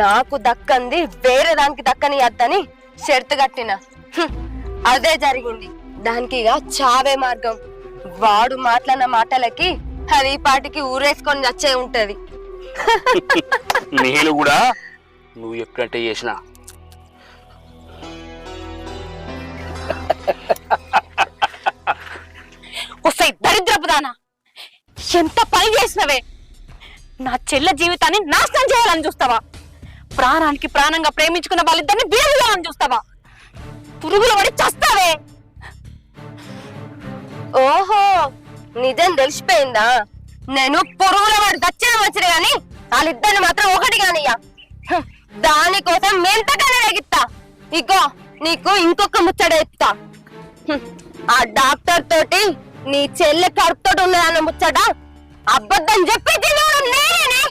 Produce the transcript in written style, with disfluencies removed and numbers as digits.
నాకు దక్కంది వేరే దానికి దక్కని అద్దని షరతు కట్టిన అదే జరిగింది. దానికి ఇక చావే మార్గం. వాడు మాట్లాడిన మాటలకి అది ఈ పాటికి ఊరేసుకొని చచ్చే ఉంటది. నేను కూడా నువ్వు ఎప్పుడంటే చేసిన వస్తాయి దరిద్రపు దానా, ఎంత పని చేసినవే. నా చెల్లె జీవితాన్ని నాశనం చేయాలని చూస్తావా? ప్రాణానికి ప్రాణంగా ప్రేమించుకున్న వాళ్ళిద్దరిని బీరని చూస్తావా? పురుగులు పడి చస్తావే. ఓహో, నిజం తెలిసిపోయిందా? నేను పురుగుల వాడు దచ్చిన వచ్చిన గాని వాళ్ళిద్దరిని మాత్రం ఒకటి కానియ్యా. దానికోసం మెంతగానే ఎగిస్తా. ఇగో నీకు ఇంకొక ముచ్చట ఎత్తా. ఆ డాక్టర్ తోటి నీ చెల్లె కడుపుతోటి ఉన్నదన్న ముచ్చట అబద్ధం చెప్పి నేనే